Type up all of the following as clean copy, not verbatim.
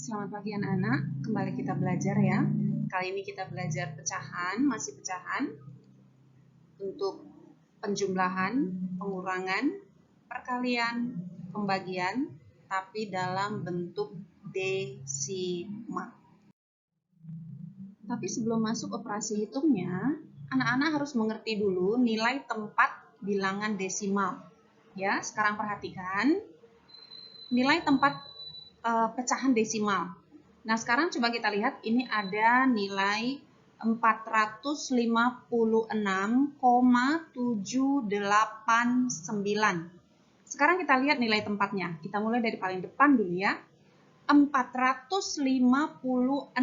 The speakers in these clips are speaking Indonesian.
Selamat pagi anak-anak, kembali kita belajar ya. Kali ini kita belajar pecahan, masih pecahan untuk penjumlahan, pengurangan, perkalian, pembagian, tapi dalam bentuk desimal. Tapi sebelum masuk operasi hitungnya, anak-anak harus mengerti dulu nilai tempat bilangan desimal. Ya, sekarang perhatikan nilai tempat pecahan desimal. Nah, sekarang coba kita lihat ini ada nilai 456,789. Sekarang kita lihat nilai tempatnya. Kita mulai dari paling depan dulu ya. 456.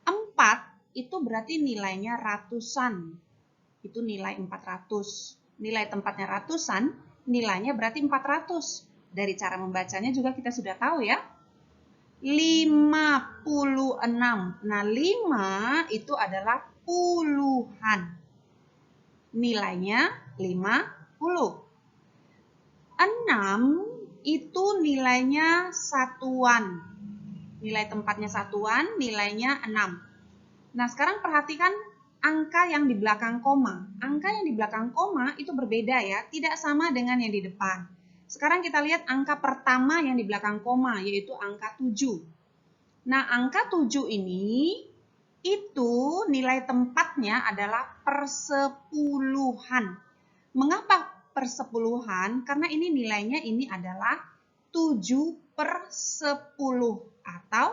4 itu berarti nilainya ratusan. Itu nilai 400. Nilai tempatnya ratusan, nilainya berarti 400. Dari cara membacanya juga kita sudah tahu ya. 56. Nah, 5 itu adalah puluhan. Nilainya 50. 6 itu nilainya satuan. Nilai tempatnya satuan, nilainya 6. Nah, sekarang perhatikan angka yang di belakang koma. Angka yang di belakang koma itu berbeda ya, tidak sama dengan yang di depan. Sekarang kita lihat angka pertama yang di belakang koma, yaitu angka 7. Nah, angka 7 ini, itu nilai tempatnya adalah persepuluhan. Mengapa persepuluhan? Karena ini nilainya ini adalah 7/10 atau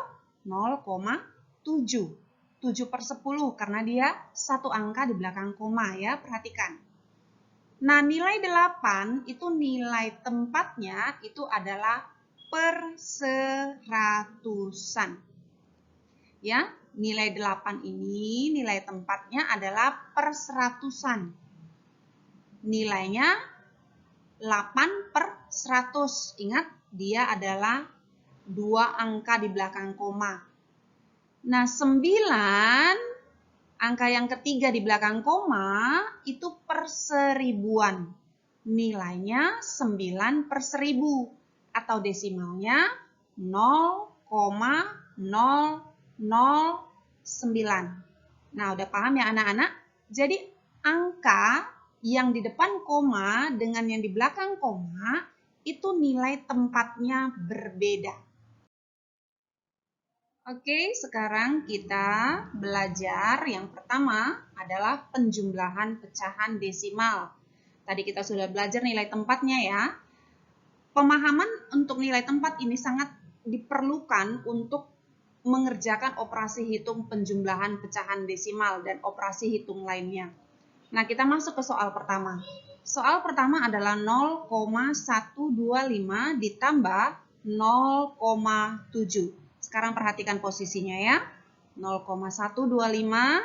0,7. 7/10 karena dia satu angka di belakang koma ya, perhatikan. Nah, nilai 8 itu nilai tempatnya itu adalah perseratusan. Ya, nilai 8 ini nilai tempatnya adalah perseratusan. Nilainya 8/100. Ingat, dia adalah dua angka di belakang koma. Nah, 9, angka yang ketiga di belakang koma, itu perseribuan. Nilainya 9/1000 atau desimalnya 0,009. Nah, udah paham ya anak-anak? Jadi, angka yang di depan koma dengan yang di belakang koma, itu nilai tempatnya berbeda. Oke, sekarang kita belajar yang pertama adalah penjumlahan pecahan desimal. Tadi kita sudah belajar nilai tempatnya ya. Pemahaman untuk nilai tempat ini sangat diperlukan untuk mengerjakan operasi hitung penjumlahan pecahan desimal dan operasi hitung lainnya. Nah, kita masuk ke soal pertama. Soal pertama adalah 0,125 ditambah 0,7. Sekarang perhatikan posisinya ya. 0,125,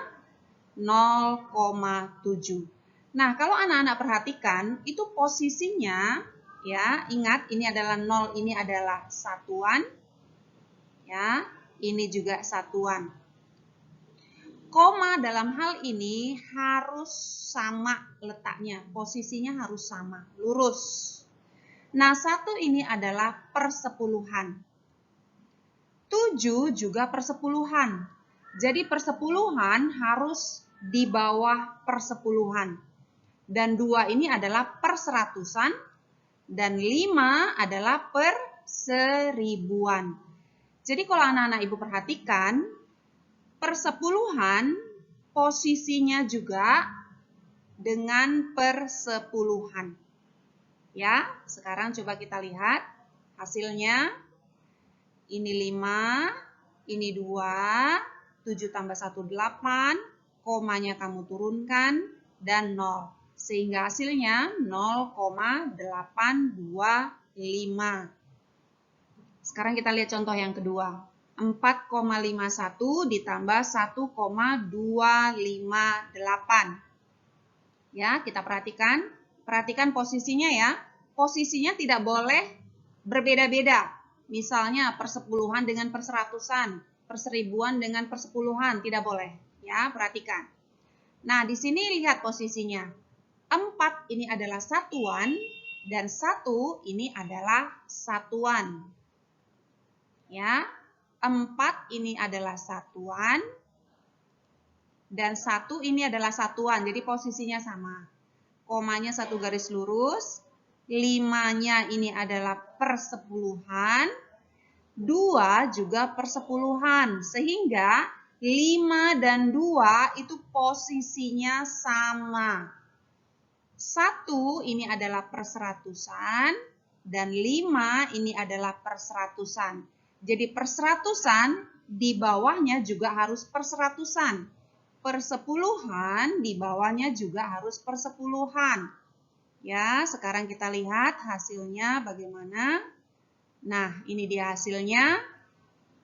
0,7. Nah, kalau anak-anak perhatikan, itu posisinya ya, ingat ini adalah 0, ini adalah satuan. Ya, ini juga satuan. Koma dalam hal ini harus sama letaknya, posisinya harus sama, lurus. Nah, 1 ini adalah persepuluhan. 7 juga persepuluhan. Jadi persepuluhan harus di bawah persepuluhan. Dan 2 ini adalah perseratusan. Dan 5 adalah perseribuan. Jadi kalau anak-anak ibu perhatikan, persepuluhan posisinya juga dengan persepuluhan. Ya, sekarang coba kita lihat hasilnya. Ini 5, ini 2, 7 tambah 1, 8, komanya kamu turunkan, dan 0. Sehingga hasilnya 0,825. Sekarang kita lihat contoh yang kedua. 4,51 ditambah 1,258. Ya, kita perhatikan. Perhatikan posisinya ya. Posisinya tidak boleh berbeda-beda. Misalnya persepuluhan dengan perseratusan, perseribuan dengan persepuluhan, tidak boleh. Ya, perhatikan. Nah, di sini lihat posisinya. 4 ini adalah satuan dan 1 ini adalah satuan. Ya. 4 ini adalah satuan, dan 1 ini adalah satuan, jadi posisinya sama. Komanya satu garis lurus, 5-nya ini adalah persepuluhan, 2 juga persepuluhan, sehingga 5 dan 2 itu posisinya sama. 1 ini adalah perseratusan, dan 5 ini adalah perseratusan. Jadi perseratusan di bawahnya juga harus perseratusan. Persepuluhan di bawahnya juga harus persepuluhan. Ya, sekarang kita lihat hasilnya bagaimana. Nah, ini dia hasilnya.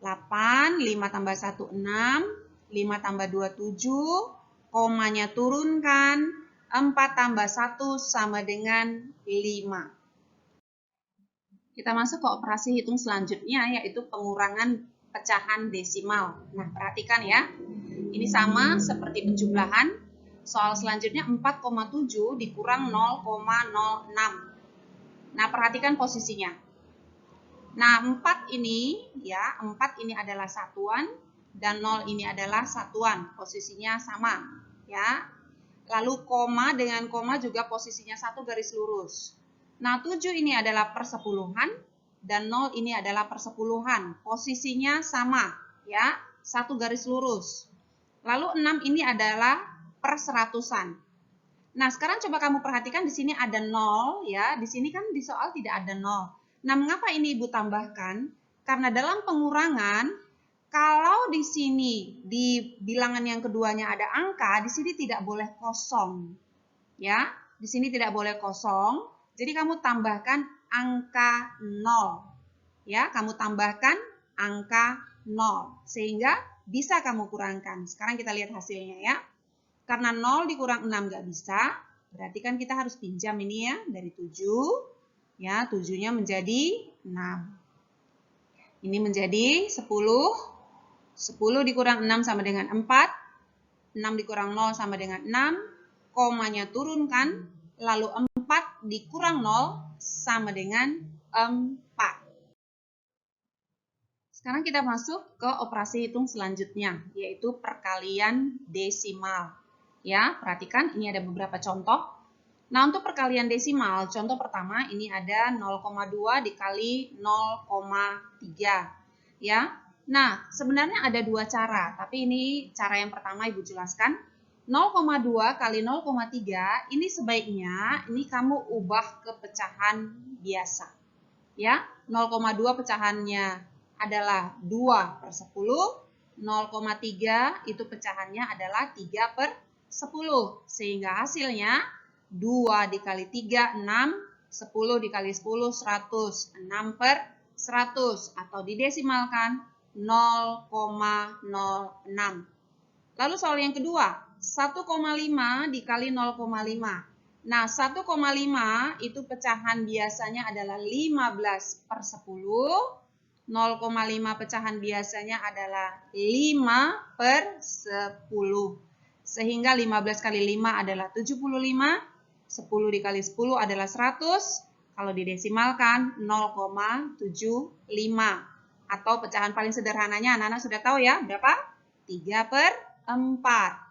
8, 5 tambah 1, 6, 5 tambah 2, 7, komanya turunkan, 4 tambah 1 sama dengan 5. Kita masuk ke operasi hitung selanjutnya, yaitu pengurangan pecahan desimal. Nah, perhatikan ya. Ini sama seperti penjumlahan. Soal selanjutnya 4,7 dikurang 0,06. Nah, perhatikan posisinya. Nah, 4 ini adalah satuan dan 0 ini adalah satuan. Posisinya sama, ya. Lalu koma dengan koma juga posisinya satu garis lurus. Nah, 7 ini adalah persepuluhan dan 0 ini adalah persepuluhan. Posisinya sama, ya, satu garis lurus. Lalu 6 ini adalah perseratusan. Nah, sekarang coba kamu perhatikan di sini ada 0, ya. Di sini kan di soal tidak ada 0. Nah, mengapa ini Ibu tambahkan? Karena dalam pengurangan, kalau di sini di bilangan yang keduanya ada angka, di sini tidak boleh kosong. Ya, di sini tidak boleh kosong. Jadi kamu tambahkan angka 0. Ya, kamu tambahkan angka 0 sehingga bisa kamu kurangkan. Sekarang kita lihat hasilnya ya. Karena 0 dikurang 6 nggak bisa, berarti kan kita harus pinjam ini ya dari 7. Ya, 7-nya menjadi 6. Ini menjadi 10. 10 dikurang 6 sama dengan 4. 6 dikurang 0 sama dengan 6. Komanya turunkan. Lalu 4 dikurang 0 sama dengan 4. Sekarang kita masuk ke operasi hitung selanjutnya, yaitu perkalian desimal. Ya, perhatikan ini ada beberapa contoh. Nah, untuk perkalian desimal, contoh pertama ini ada 0,2 dikali 0,3. Ya. Nah, sebenarnya ada dua cara, tapi ini cara yang pertama Ibu jelaskan. 0,2 kali 0,3 ini sebaiknya ini kamu ubah ke pecahan biasa. Ya, 0,2 pecahannya adalah 2/10, 0,3 itu pecahannya adalah 3/10. Sehingga hasilnya 2 dikali 3, 6, 10 dikali 10, 100, 6/100, atau didesimalkan 0,06. Lalu soal yang kedua, 1,5 dikali 0,5. Nah, 1,5 itu pecahan biasanya adalah 15/10. 0,5 pecahan biasanya adalah 5/10. Sehingga 15 kali 5 adalah 75. 10 dikali 10 adalah 100. Kalau didesimalkan 0,75. Atau pecahan paling sederhananya anak-anak sudah tahu ya, berapa? 3/4.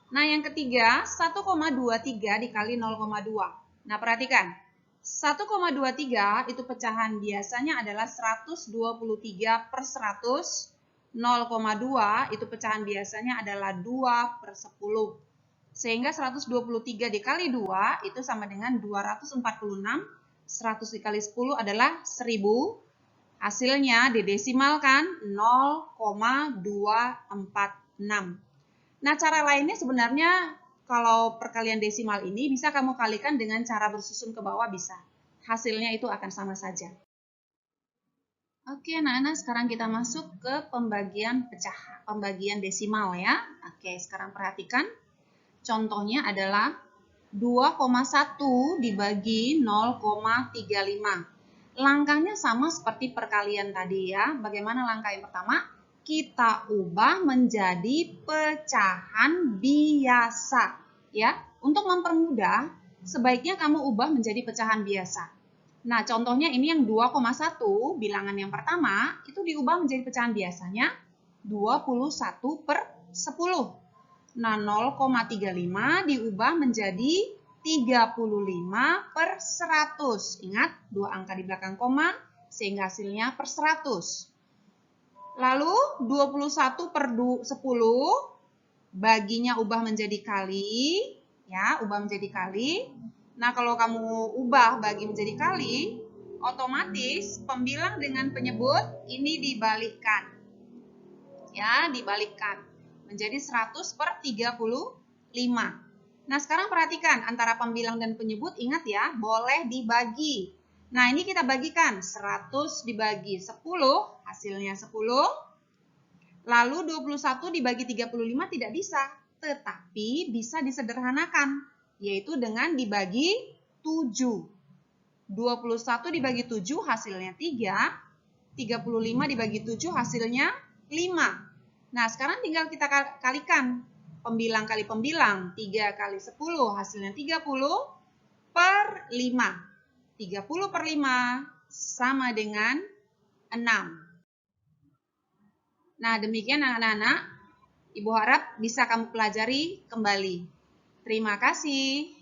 Nah, yang ketiga, 1,23 dikali 0,2. Nah, perhatikan. 1,23 itu pecahan biasanya adalah 123/100. 0,2 itu pecahan biasanya adalah 2/10. Sehingga 123 dikali 2 itu sama dengan 246. 100 dikali 10 adalah 1000. Hasilnya didesimalkan 0,246. Nah, cara lainnya sebenarnya kalau perkalian desimal ini bisa kamu kalikan dengan cara bersusun ke bawah bisa. Hasilnya itu akan sama saja. Oke, anak-anak, sekarang kita masuk ke pembagian desimal ya. Oke, sekarang perhatikan. Contohnya adalah 2,1 dibagi 0,35. Langkahnya sama seperti perkalian tadi ya. Bagaimana langkah yang pertama? Kita ubah menjadi pecahan biasa. Ya, untuk mempermudah, sebaiknya kamu ubah menjadi pecahan biasa. Nah, contohnya ini yang 2,1, bilangan yang pertama, itu diubah menjadi pecahan biasanya 21 per 10. Nah, 0,35 diubah menjadi 35 per 100. Ingat, dua angka di belakang koma, sehingga hasilnya per 100. Lalu, 21 per 10, baginya ubah menjadi kali. Ya, ubah menjadi kali. Nah, kalau kamu ubah bagi menjadi kali, otomatis pembilang dengan penyebut ini dibalikkan. Ya, dibalikkan. Menjadi 100 per 35. Nah, sekarang perhatikan antara pembilang dan penyebut, ingat ya, boleh dibagi. Nah, ini kita bagikan. 100 dibagi 10, hasilnya 10. Lalu 21 dibagi 35 tidak bisa, tetapi bisa disederhanakan, yaitu dengan dibagi 7. 21 dibagi 7 hasilnya 3, 35 dibagi 7 hasilnya 5. Nah, sekarang tinggal kita kalikan. Pembilang kali pembilang, 3 kali 10 hasilnya 30 per 5. 30 per 5 sama dengan 6. Nah, demikian anak-anak. Ibu harap bisa kamu pelajari kembali. Terima kasih.